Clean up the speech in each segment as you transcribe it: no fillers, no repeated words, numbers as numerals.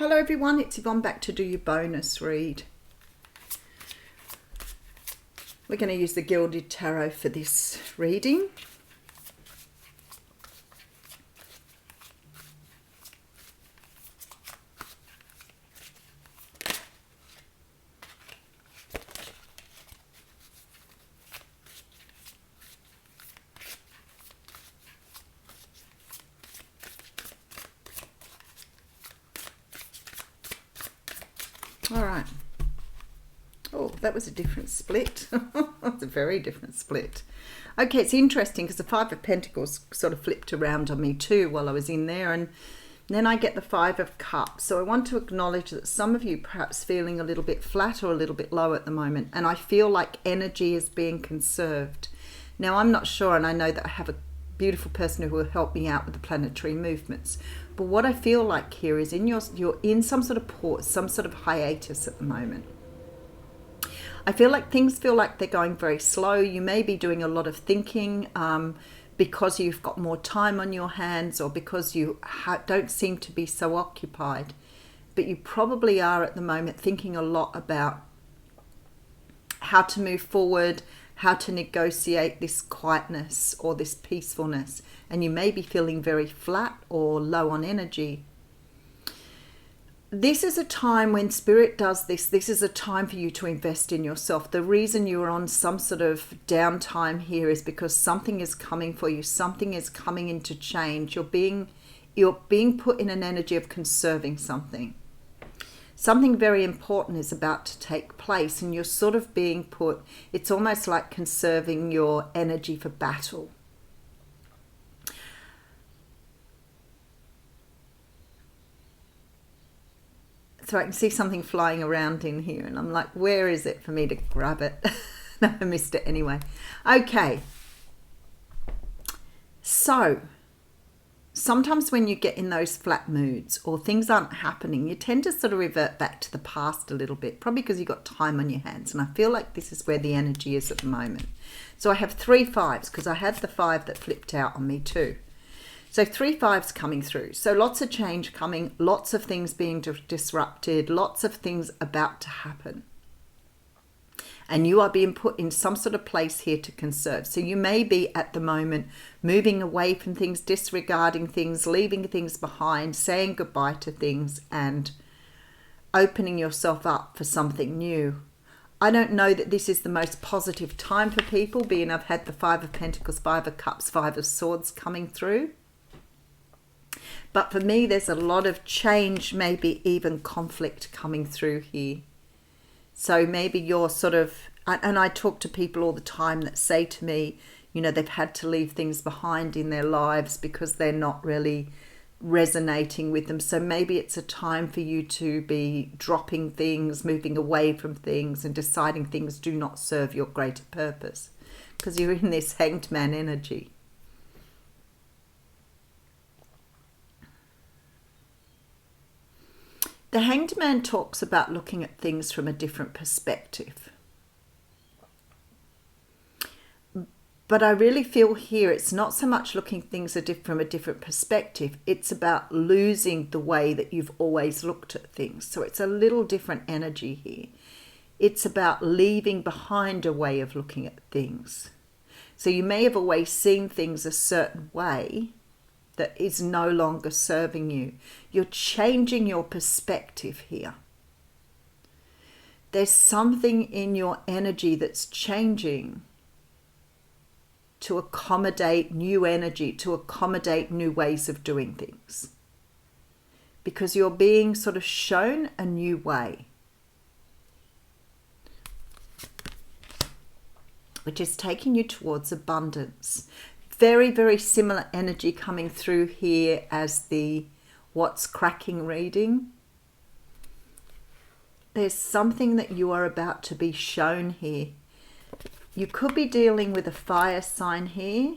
Hello everyone, it's Yvonne back to do your bonus read. We're going to use the Gilded Tarot for this reading. All right. Oh, that was a different split. That's a very different split. Okay, it's interesting because the Five of Pentacles sort of flipped around on me too while I was in there, and then I get the Five of Cups. So I want to acknowledge that some of you perhaps feeling a little bit flat or a little bit low at the moment, and I feel like energy is being conserved. Now, I'm not sure, and I know that I have a beautiful person who will help me out with the planetary movements. But what I feel like here is you're in some sort of pause, some sort of hiatus at the moment. I feel like things feel like they're going very slow. You may be doing a lot of thinking because you've got more time on your hands, or because you don't seem to be so occupied. But you probably are at the moment thinking a lot about how to move forward, how to negotiate this quietness or this peacefulness, and you may be feeling very flat or low on energy. This is a time when Spirit does this is a time for you to invest in yourself. The reason you're on some sort of downtime here is because something is coming for you, something is coming into change. You're being put in an energy of conserving something. Something very important is about to take place, and you're sort of being put, it's almost like conserving your energy for battle. So I can see something flying around in here, and I'm like, where is it for me to grab it? No, I missed it anyway. Okay. So sometimes when you get in those flat moods or things aren't happening, you tend to sort of revert back to the past a little bit, probably because you've got time on your hands. And I feel like this is where the energy is at the moment. So I have 3 5s because I had the 5 that flipped out on me too. So 3 5s coming through. So lots of change coming, lots of things being disrupted, lots of things about to happen. And you are being put in some sort of place here to conserve. So you may be at the moment moving away from things, disregarding things, leaving things behind, saying goodbye to things, and opening yourself up for something new. I don't know that this is the most positive time for people, being I've had the 5 of Pentacles, 5 of Cups, 5 of Swords coming through. But for me, there's a lot of change, maybe even conflict coming through here. So maybe you're sort of, and I talk to people all the time that say to me, you know, they've had to leave things behind in their lives because they're not really resonating with them. So maybe it's a time for you to be dropping things, moving away from things, and deciding things do not serve your greater purpose, because you're in this Hanged Man energy. The Hanged Man talks about looking at things from a different perspective. But I really feel here it's not so much looking things from a different perspective. It's about losing the way that you've always looked at things. So it's a little different energy here. It's about leaving behind a way of looking at things. So you may have always seen things a certain way that is no longer serving you. You're changing your perspective here. There's something in your energy that's changing to accommodate new energy, to accommodate new ways of doing things. Because you're being sort of shown a new way, which is taking you towards abundance. Very, very similar energy coming through here as the What's Cracking reading. There's something that you are about to be shown here. You could be dealing with a fire sign here,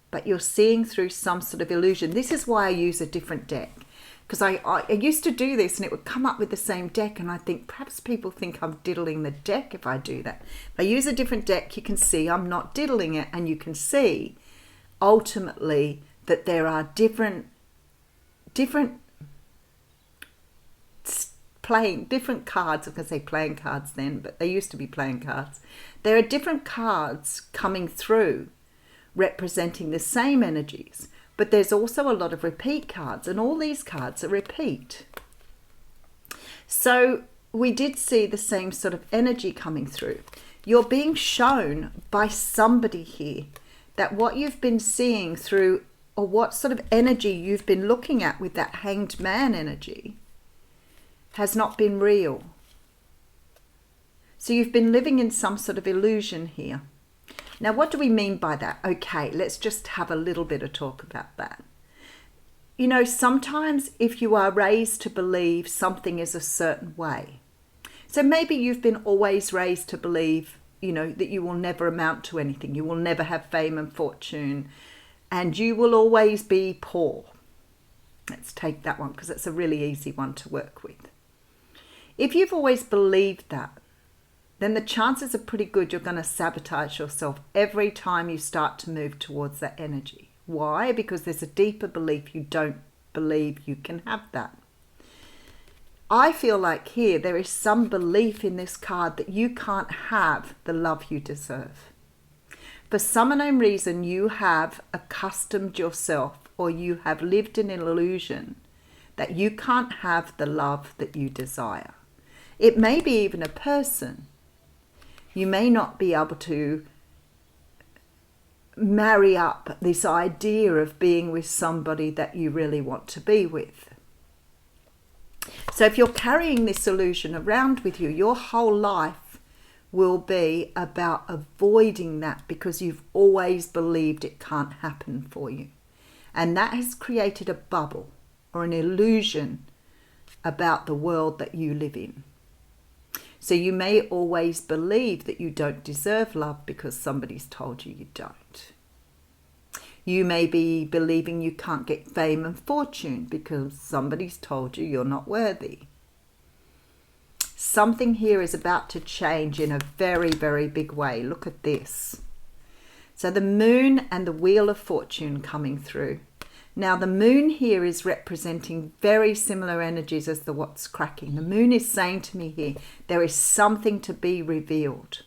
but you're seeing through some sort of illusion. This is why I use a different deck, because I used to do this and it would come up with the same deck, and I think perhaps people think I'm diddling the deck if I do that. If I use a different deck, you can see I'm not diddling it, and you can see ultimately that there are different playing different cards. I was going to say playing cards then, but they used to be playing cards. There are different cards coming through representing the same energies, but there's also a lot of repeat cards, and all these cards are repeat. So we did see the same sort of energy coming through. You're being shown by somebody here that what you've been seeing through, or what sort of energy you've been looking at with that Hanged Man energy, has not been real. So you've been living in some sort of illusion here. Now, what do we mean by that? Okay, let's just have a little bit of talk about that. You know, sometimes if you are raised to believe something is a certain way, so maybe you've been always raised to believe, you know, that you will never amount to anything, you will never have fame and fortune, and you will always be poor. Let's take that one because it's a really easy one to work with. If you've always believed that, then the chances are pretty good you're going to sabotage yourself every time you start to move towards that energy. Why? Because there's a deeper belief you don't believe you can have that. I feel like here there is some belief in this card that you can't have the love you deserve. For some unknown reason, you have accustomed yourself, or you have lived in an illusion that you can't have the love that you desire. It may be even a person. You may not be able to marry up this idea of being with somebody that you really want to be with. So if you're carrying this illusion around with you, your whole life will be about avoiding that because you've always believed it can't happen for you. And that has created a bubble or an illusion about the world that you live in. So you may always believe that you don't deserve love because somebody's told you you don't. You may be believing you can't get fame and fortune because somebody's told you you're not worthy. Something here is about to change in a very, very big way. Look at this. So the moon and the wheel of fortune coming through. Now the moon here is representing very similar energies as the what's cracking. The moon is saying to me here, there is something to be revealed.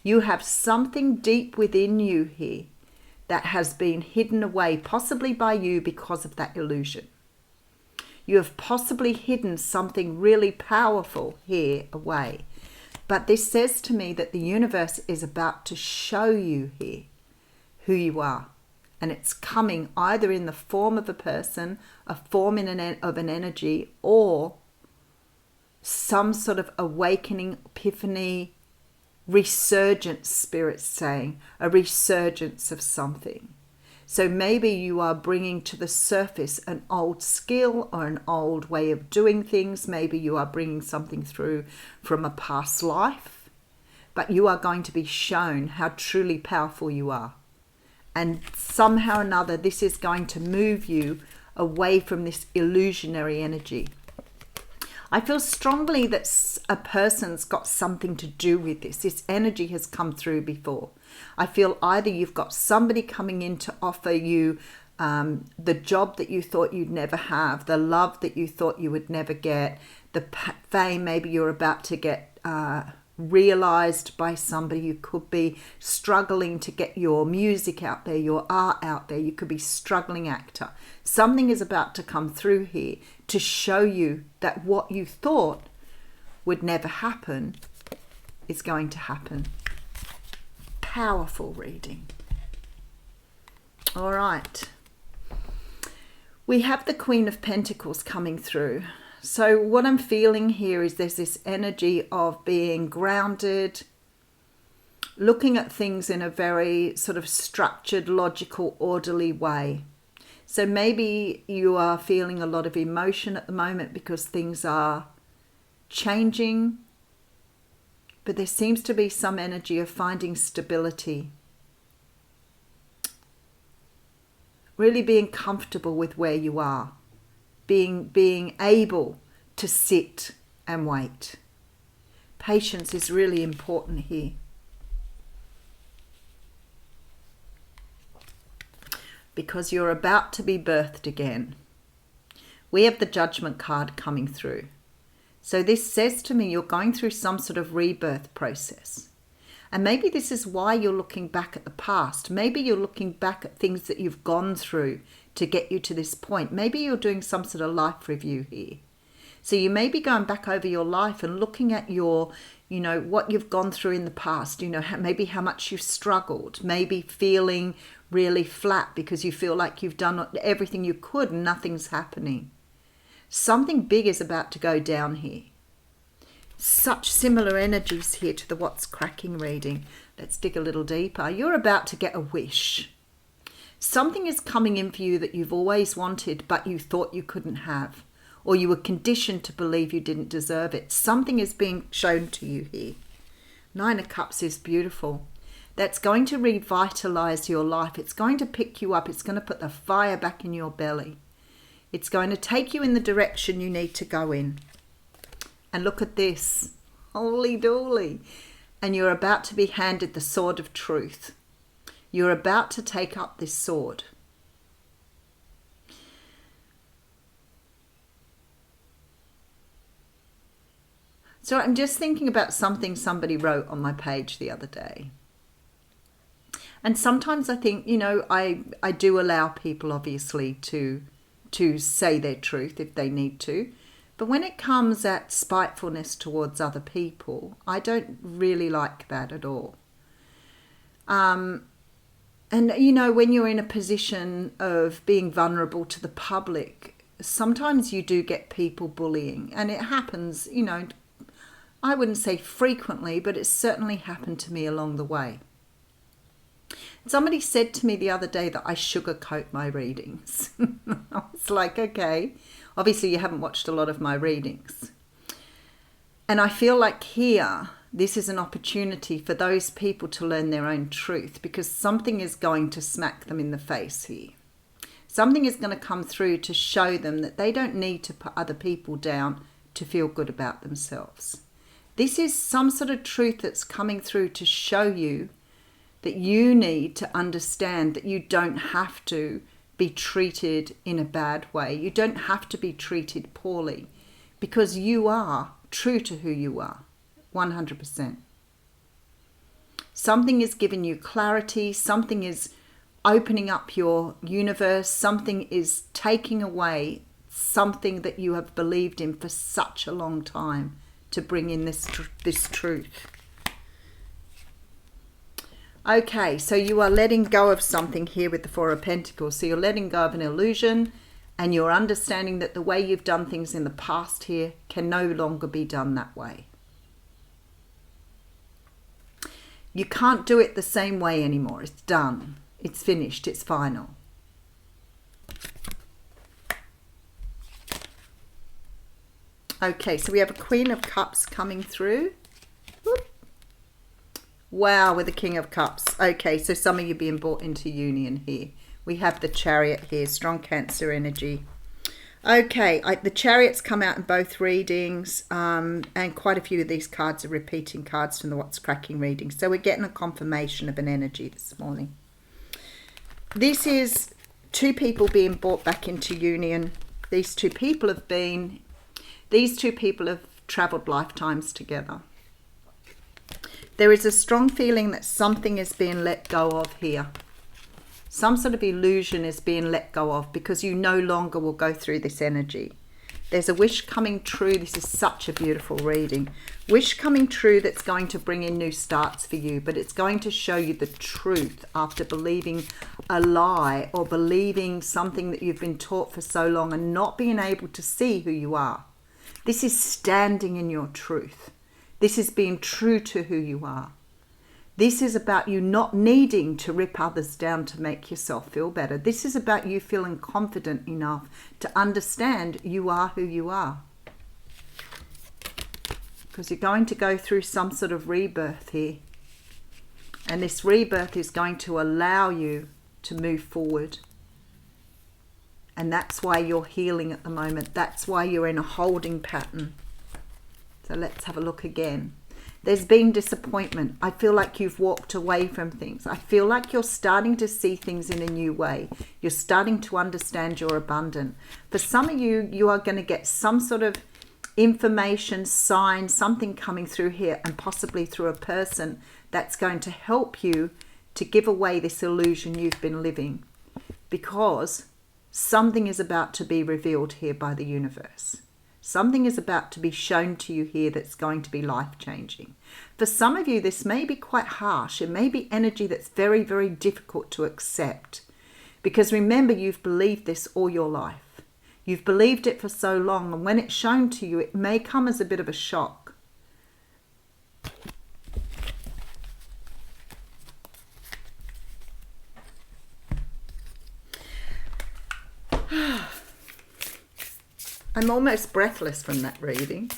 You have something deep within you here that has been hidden away, possibly by you because of that illusion. You have possibly hidden something really powerful here away. But this says to me that the universe is about to show you here who you are. And it's coming either in the form of a person, a form of an energy, or some sort of awakening, epiphany, resurgence, spirit's saying, a resurgence of something. So maybe you are bringing to the surface an old skill or an old way of doing things. Maybe you are bringing something through from a past life, but you are going to be shown how truly powerful you are. And somehow or another, this is going to move you away from this illusionary energy. I feel strongly that a person's got something to do with this. This energy has come through before. I feel either you've got somebody coming in to offer you the job that you thought you'd never have, the love that you thought you would never get, the fame maybe you're about to get realized by somebody. You could be struggling to get your music out there, your art out there. You could be struggling actor. Something is about to come through here to show you that what you thought would never happen is going to happen. Powerful reading. All right. We have the Queen of Pentacles coming through. So what I'm feeling here is there's this energy of being grounded, looking at things in a very sort of structured, logical, orderly way. So maybe you are feeling a lot of emotion at the moment because things are changing, but there seems to be some energy of finding stability. Really being comfortable with where you are. Being able to sit and wait. Patience is really important here. Because you're about to be birthed again. We have the Judgment card coming through. So this says to me you're going through some sort of rebirth process. And maybe this is why you're looking back at the past. Maybe you're looking back at things that you've gone through to get you to this point. Maybe you're doing some sort of life review here. So you may be going back over your life and looking at your, what you've gone through in the past, maybe how much you've struggled, maybe feeling really flat because you feel like you've done everything you could and nothing's happening. Something big is about to go down here. Such similar energies here to the What's Cracking reading. Let's dig a little deeper. You're about to get a wish. Something is coming in for you that you've always wanted, but you thought you couldn't have, or you were conditioned to believe you didn't deserve it. Something is being shown to you here. 9 of Cups is beautiful. That's going to revitalize your life. It's going to pick you up. It's going to put the fire back in your belly. It's going to take you in the direction you need to go in. And look at this. Holy dooly. And you're about to be handed the sword of truth. You're about to take up this sword. So I'm just thinking about something somebody wrote on my page the other day. And sometimes I think, I do allow people obviously to say their truth if they need to. But when it comes at spitefulness towards other people, I don't really like that at all. And, when you're in a position of being vulnerable to the public, sometimes you do get people bullying. And it happens, I wouldn't say frequently, but it's certainly happened to me along the way. Somebody said to me the other day that I sugarcoat my readings. I was like, okay, obviously you haven't watched a lot of my readings. And I feel like here, this is an opportunity for those people to learn their own truth, because something is going to smack them in the face here. Something is going to come through to show them that they don't need to put other people down to feel good about themselves. This is some sort of truth that's coming through to show you that you need to understand that you don't have to be treated in a bad way. You don't have to be treated poorly, because you are true to who you are, 100%. Something is giving you clarity. Something is opening up your universe. Something is taking away something that you have believed in for such a long time to bring in this truth. Okay, so you are letting go of something here with the 4 of Pentacles. So you're letting go of an illusion, and you're understanding that the way you've done things in the past here can no longer be done that way. You can't do it the same way anymore. It's done. It's finished. It's final. Okay, so we have a Queen of Cups coming through. Whoop. Wow, with the King of Cups. Okay, so some of you being brought into union here. We have the Chariot here, strong Cancer energy. Okay, the Chariot's come out in both readings, and quite a few of these cards are repeating cards from the What's Cracking reading. So we're getting a confirmation of an energy this morning. This is 2 people being brought back into union. These two people have travelled lifetimes together. There is a strong feeling that something is being let go of here. Some sort of illusion is being let go of, because you no longer will go through this energy. There's a wish coming true. This is such a beautiful reading. Wish coming true that's going to bring in new starts for you, but it's going to show you the truth after believing a lie or believing something that you've been taught for so long and not being able to see who you are. This is standing in your truth. This is being true to who you are. This is about you not needing to rip others down to make yourself feel better. This is about you feeling confident enough to understand you are who you are. Because you're going to go through some sort of rebirth here. And this rebirth is going to allow you to move forward. And that's why you're healing at the moment. That's why you're in a holding pattern. So let's have a look again. There's been disappointment. I feel like you've walked away from things. I feel like you're starting to see things in a new way. You're starting to understand you're abundant. For some of you, you are going to get some sort of information, sign, something coming through here, and possibly through a person that's going to help you to give away this illusion you've been living, because something is about to be revealed here by the universe. Something is about to be shown to you here that's going to be life-changing. For some of you, this may be quite harsh. It may be energy that's very, very difficult to accept. Because remember, you've believed this all your life. You've believed it for so long, and when it's shown to you, it may come as a bit of a shock. I'm almost breathless from that reading.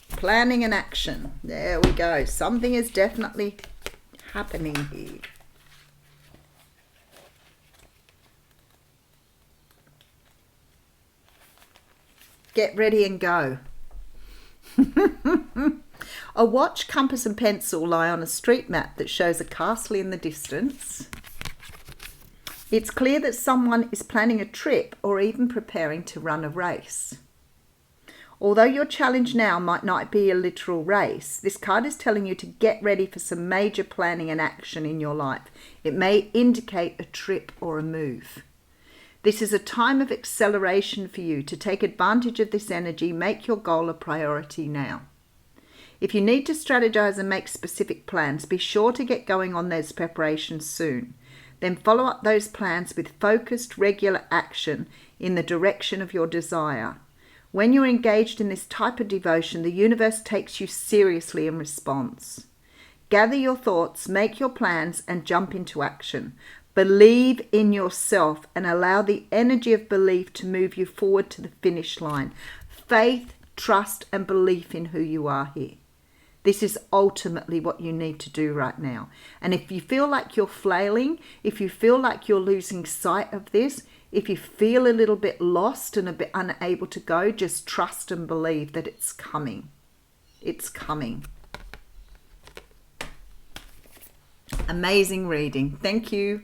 Planning and action. There we go. Something is definitely happening here. Get ready and go. A watch, compass and pencil lie on a street map that shows a castle in the distance. It's clear that someone is planning a trip or even preparing to run a race. Although your challenge now might not be a literal race, this card is telling you to get ready for some major planning and action in your life. It may indicate a trip or a move. This is a time of acceleration for you to take advantage of this energy. Make your goal a priority now. If you need to strategize and make specific plans, be sure to get going on those preparations soon. Then follow up those plans with focused, regular action in the direction of your desire. When you're engaged in this type of devotion, the universe takes you seriously in response. Gather your thoughts, make your plans, and jump into action. Believe in yourself and allow the energy of belief to move you forward to the finish line. Faith, trust, and belief in who you are here. This is ultimately what you need to do right now. And if you feel like you're flailing, if you feel like you're losing sight of this, if you feel a little bit lost and a bit unable to go, just trust and believe that it's coming. It's coming. Amazing reading. Thank you.